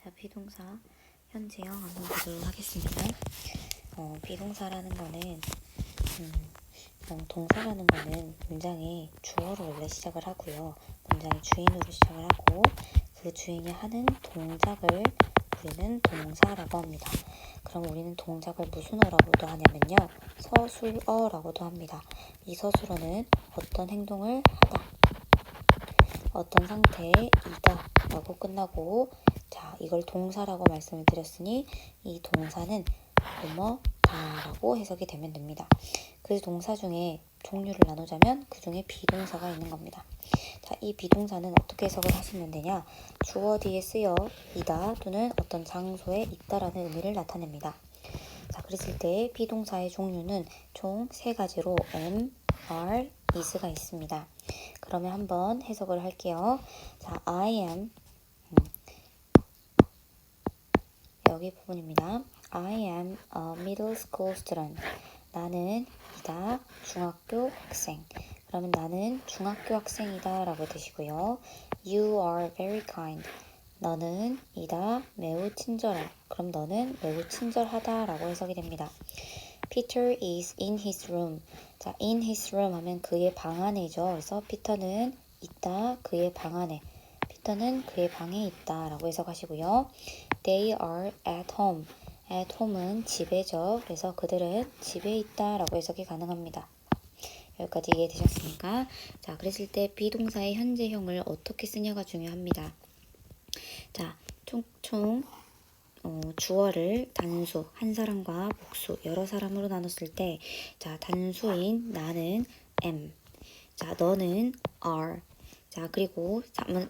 자, 비동사 현재형 한번 보도록 하겠습니다. 비동사라는 거는 동사라는 거는 문장의 주어로 원래 시작을 하고요. 문장의 주인으로 시작을 하고 그 주인이 하는 동작을 우리는 동사라고 합니다. 그럼 우리는 동작을 무슨 어라고도 하냐면요. 서술어라고도 합니다. 이 서술어는 어떤 행동을 하다, 어떤 상태에 이다 라고 끝나고, 자, 이걸 동사라고 말씀을 드렸으니 이 동사는 뭐뭐다라고 해석이 되면 됩니다. 그 동사 중에 종류를 나누자면 그 중에 비동사가 있는 겁니다. 자, 이 비동사는 어떻게 해석을 하시면 되냐? 주어 뒤에 쓰여 이다 또는 어떤 장소에 있다라는 의미를 나타냅니다. 자, 그랬을 때 비동사의 종류는 총 3가지로 am, are, is가 있습니다. 그러면 한번 해석을 할게요. 자, I am 여기 부분입니다. I am a middle school student. 나는 이다 중학교 학생. 그러면 나는 중학교 학생이다 라고 되시고요. You are very kind. 너는 이다 매우 친절해. 그럼 너는 매우 친절하다 라고 해석이 됩니다. Peter is in his room. 자, in his room 하면 그의 방 안에죠. 그래서 피터는 있다 그의 방 안에. 피터는 그의 방에 있다 라고 해석하시고요. They are at home. at home은 집에죠. 그래서 그들은 집에 있다 라고 해석이 가능합니다. 여기까지 이해되셨습니까? 자, 그랬을 때 비동사의 현재형을 어떻게 쓰냐가 중요합니다. 자, 총 주어를 단수, 한 사람과 복수, 여러 사람으로 나눴을 때, 자, 단수인 나는 am, 자, 너는 are, 자, 그리고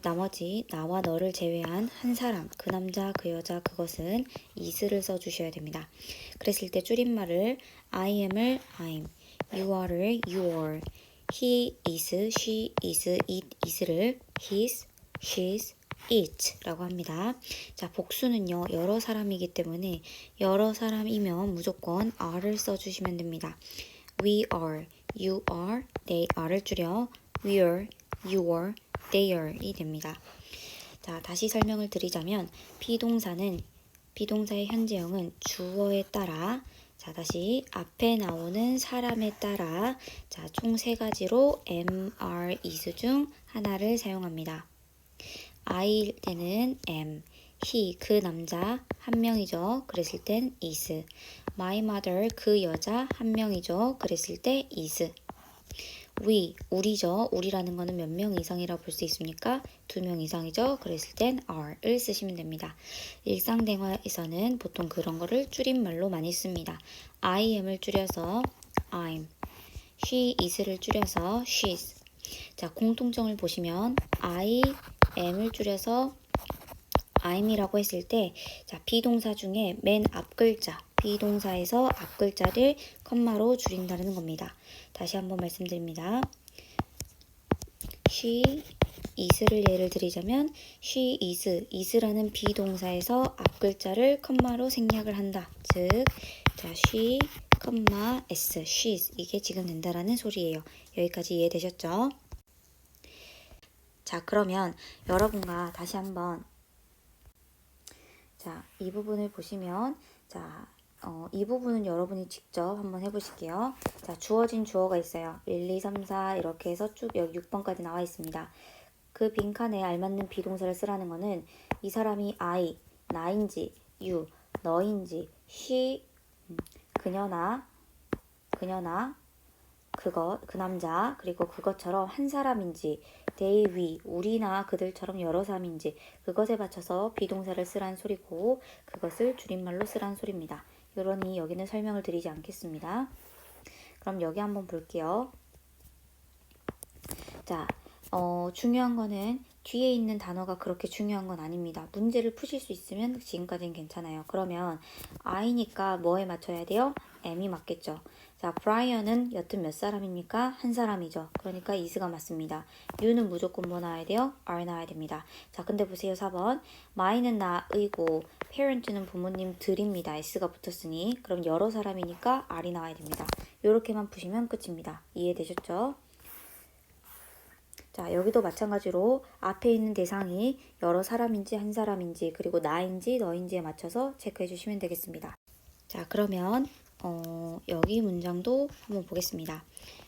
나머지 나와 너를 제외한 한 사람, 그 남자, 그 여자, 그것은 is를 써주셔야 됩니다. 그랬을 때 줄임말을 I am을 I'm, you are를 your, he is, she is, it is를 his, she's, it라고 합니다. 자, 복수는요, 여러 사람이기 때문에 여러 사람이면 무조건 are를 써주시면 됩니다. We are, you are, they are를 줄여 we're, you're, they're 이 됩니다. 자, 다시 설명을 드리자면 비동사의 현재형은 주어에 따라, 자, 다시 앞에 나오는 사람에 따라, 자, 총 3가지로 am, are, is 중 하나를 사용합니다. I일 때는 am, he 그 남자 한 명이죠. 그랬을 땐 is. My mother 그 여자 한 명이죠. 그랬을 때 is. We 우리죠. 우리라는 거는 몇 명 이상이라고 볼 수 있습니까? 2명 이상이죠. 그랬을 땐 are를 쓰시면 됩니다. 일상대화에서는 보통 그런 거를 줄임말로 많이 씁니다. I am을 줄여서 I'm, she is를 줄여서 she's. 자, 공통점을 보시면 I am을 줄여서 I'이라고 했을 때, 자, 비동사 중에 맨 앞글자, 비동사에서 앞글자를 컴마로 줄인다는 겁니다. 다시 한번 말씀드립니다. she is를 예를 드리자면 she is라는 비동사에서 앞글자를 컴마로 생략을 한다. 즉, 자, she, s, she's 이게 지금 된다라는 소리예요. 여기까지 이해되셨죠? 자, 그러면 여러분과 다시 한번, 자, 이 부분을 보시면, 자, 이 부분은 여러분이 직접 한번 해보실게요. 자, 주어진 주어가 있어요. 1, 2, 3, 4 이렇게 해서 쭉 여기 6번까지 나와 있습니다. 그 빈칸에 알맞는 비동사를 쓰라는 거는 이 사람이 I, 나인지, you, 너인지, she, 그녀나, 그것, 그 남자, 그리고 그것처럼 한 사람인지, they, we, 우리나 그들처럼 여러 사람인지 그것에 맞춰서 비동사를 쓰란 소리고 그것을 줄임말로 쓰란 소리입니다. 그러니 여기는 설명을 드리지 않겠습니다. 그럼 여기 한번 볼게요. 자, 중요한 거는 뒤에 있는 단어가 그렇게 중요한 건 아닙니다. 문제를 푸실 수 있으면 지금까지는 괜찮아요. 그러면 I니까 뭐에 맞춰야 돼요? M이 맞겠죠. 자, 브라이언은 여튼 몇 사람입니까? 한 사람이죠. 그러니까 is가 맞습니다. you는 무조건 뭐 나와야 돼요? are 나와야 됩니다. 자, 근데 보세요. 4번. my는 나의고 parent는 부모님들입니다. s가 붙었으니 그럼 여러 사람이니까 are이 나와야 됩니다. 이렇게만 푸시면 끝입니다. 이해되셨죠? 자, 여기도 마찬가지로 앞에 있는 대상이 여러 사람인지 한 사람인지 그리고 나인지 너인지에 맞춰서 체크해 주시면 되겠습니다. 자, 그러면 여기 문장도 한번 보겠습니다.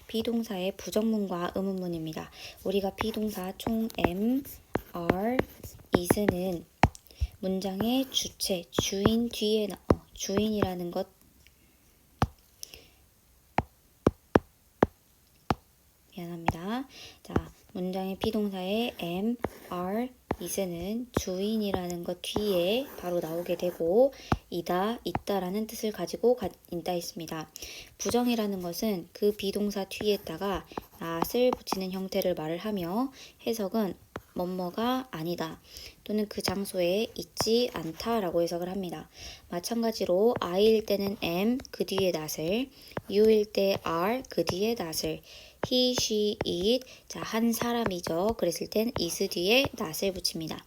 비동사의 부정문과 의문문입니다. 우리가 비동사 총 am, are, is는 문장의 주체, 주인 뒤에 주인이라는 것 미안합니다. 자, 문장의 비동사의 am, are, is는 주인이라는 것 뒤에 바로 나오게 되고 이다, 있다라는 뜻을 가지고 있다 있습니다. 부정이라는 것은 그 비동사 뒤에다가 not을 붙이는 형태를 말을 하며 해석은 뭐뭐가 아니다 또는 그 장소에 있지 않다라고 해석을 합니다. 마찬가지로 I일 때는 am, 그 뒤에 not을, you일 때 are, 그 뒤에 not을, he, she, it, 자, 한 사람이죠. 그랬을 땐 is 뒤에 not을 붙입니다.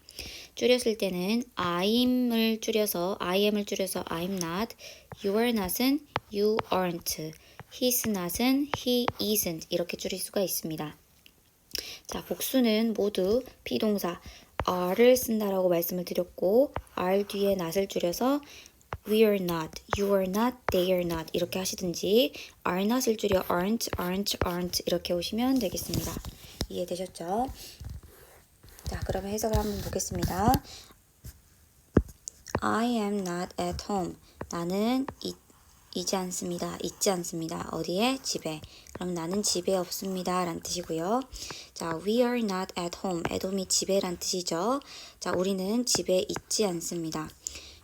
줄였을 때는 I am을 줄여서 I'm not, your not은 you aren't, his not은 he isn't 이렇게 줄일 수가 있습니다. 자, 복수는 모두 비동사 are를 쓴다라고 말씀을 드렸고 are 뒤에 not을 줄여서 we are not, you are not, they are not 이렇게 하시든지 are not을 줄여 aren't 이렇게 오시면 되겠습니다. 이해되셨죠? 자, 그러면 해석을 한번 보겠습니다. I am not at home. 나는 있지 않습니다. 어디에? 집에. 그럼 나는 집에 없습니다. 라는 뜻이고요. 자, we are not at home. at home이 집에란 뜻이죠. 자, 우리는 집에 있지 않습니다.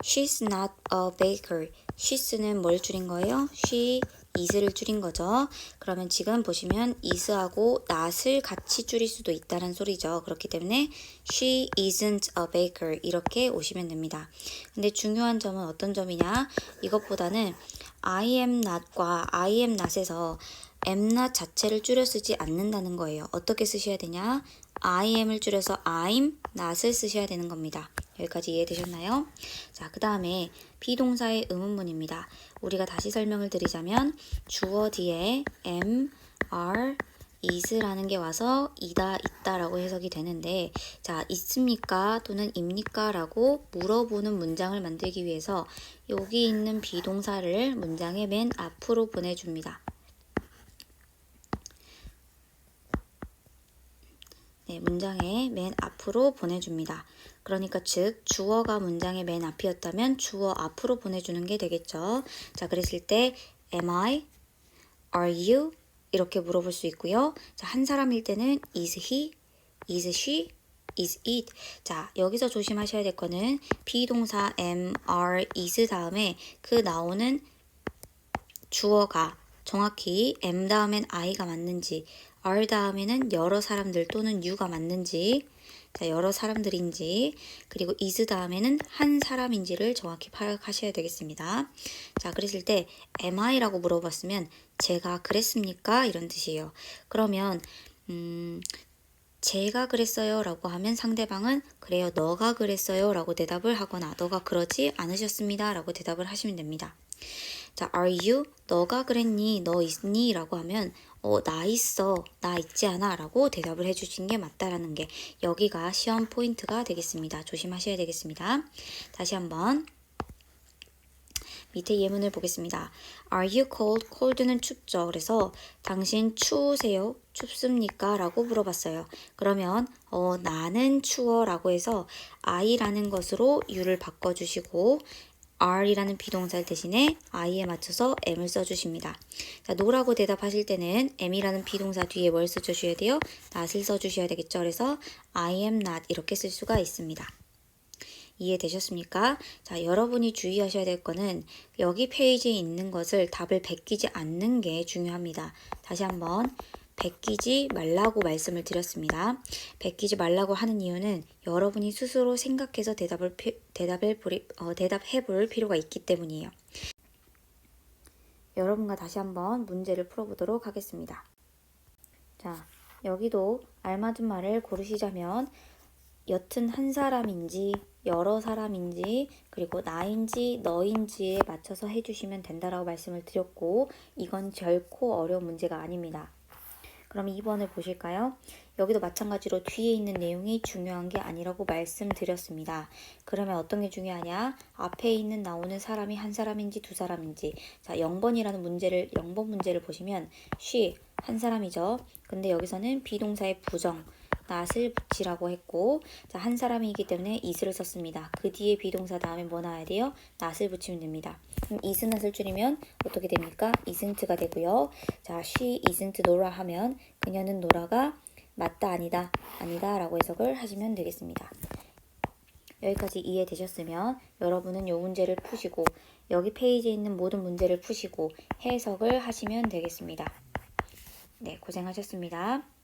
She's not a baker. she's는 뭘 줄인 거예요? she is를 줄인 거죠. 그러면 지금 보시면 is하고 not을 같이 줄일 수도 있다는 소리죠. 그렇기 때문에 she isn't a baker 이렇게 오시면 됩니다. 근데 중요한 점은 어떤 점이냐? 이것보다는 I am not과 I am not에서 am not 자체를 줄여 쓰지 않는다는 거예요. 어떻게 쓰셔야 되냐? I am을 줄여서 I'm not을 쓰셔야 되는 겁니다. 여기까지 이해되셨나요? 자, 그 다음에 비동사의 의문문입니다. 우리가 다시 설명을 드리자면 주어 뒤에 am, are, is라는 게 와서 이다, 있다라고 해석이 되는데 자, 있습니까? 또는 입니까? 라고 물어보는 문장을 만들기 위해서 여기 있는 비동사를 문장의 맨 앞으로 보내줍니다. 네, 문장의 맨 앞으로 보내줍니다. 그러니까 즉 주어가 문장의 맨 앞이었다면 주어 앞으로 보내주는 게 되겠죠. 자, 그랬을 때 am I? Are you? 이렇게 물어볼 수 있고요. 자, 한 사람일 때는 is he? Is she? Is it? 자, 여기서 조심하셔야 될 거는 비동사 am, are, is 다음에 그 나오는 주어가 정확히 am 다음엔 I가 맞는지 are 다음에는 여러 사람들 또는 you가 맞는지 자, 여러 사람들인지 그리고 is 다음에는 한 사람인지를 정확히 파악하셔야 되겠습니다. 자, 그랬을 때 am I라고 물어봤으면 제가 그랬습니까? 이런 뜻이에요. 그러면 제가 그랬어요 라고 하면 상대방은 그래요 너가 그랬어요 라고 대답을 하거나 너가 그러지 않으셨습니다 라고 대답을 하시면 됩니다. 자, are you? 너가 그랬니? 너 있니? 라고 하면 나 있어, 나 있지 않아 라고 대답을 해주신 게 맞다라는 게 여기가 시험 포인트가 되겠습니다. 조심하셔야 되겠습니다. 다시 한번 밑에 예문을 보겠습니다. Are you cold? cold는 춥죠. 그래서 당신 추우세요? 춥습니까? 라고 물어봤어요. 그러면 나는 추워 라고 해서 I라는 것으로 you를 바꿔주시고 are이라는 비동사 대신에 I에 맞춰서 am을 써주십니다. 자, no라고 대답하실 때는 am이라는 비동사 뒤에 뭘 써주셔야 돼요? not을 써주셔야 되겠죠. 그래서 I am not 이렇게 쓸 수가 있습니다. 이해되셨습니까? 자, 여러분이 주의하셔야 될 거는 여기 페이지에 있는 것을 답을 베끼지 않는 게 중요합니다. 다시 한번 베끼지 말라고 말씀을 드렸습니다. 베끼지 말라고 하는 이유는 여러분이 스스로 생각해서 대답해 볼 필요가 있기 때문이에요. 여러분과 다시 한번 문제를 풀어보도록 하겠습니다. 자, 여기도 알맞은 말을 고르시자면 여튼 한 사람인지 여러 사람인지 그리고 나인지 너인지에 맞춰서 해주시면 된다라고 말씀을 드렸고 이건 결코 어려운 문제가 아닙니다. 그럼 2번을 보실까요? 여기도 마찬가지로 뒤에 있는 내용이 중요한 게 아니라고 말씀드렸습니다. 그러면 어떤 게 중요하냐? 앞에 있는 나오는 사람이 한 사람인지 두 사람인지. 자, 0번이라는 문제를 0번 문제를 보시면 she 한 사람이죠. 근데 여기서는 비동사의 부정 not을 붙이라고 했고, 자, 한 사람이기 때문에 is를 썼습니다. 그 뒤에 비동사 다음에 뭐 나와야 돼요? not을 붙이면 됩니다. 그럼 is not을 줄이면 어떻게 됩니까? isn't가 되고요. 자, she isn't Nora 하면 그녀는 노라가 맞다 아니다 아니다 라고 해석을 하시면 되겠습니다. 여기까지 이해되셨으면 여러분은 이 문제를 푸시고 여기 페이지에 있는 모든 문제를 푸시고 해석을 하시면 되겠습니다. 네, 고생하셨습니다.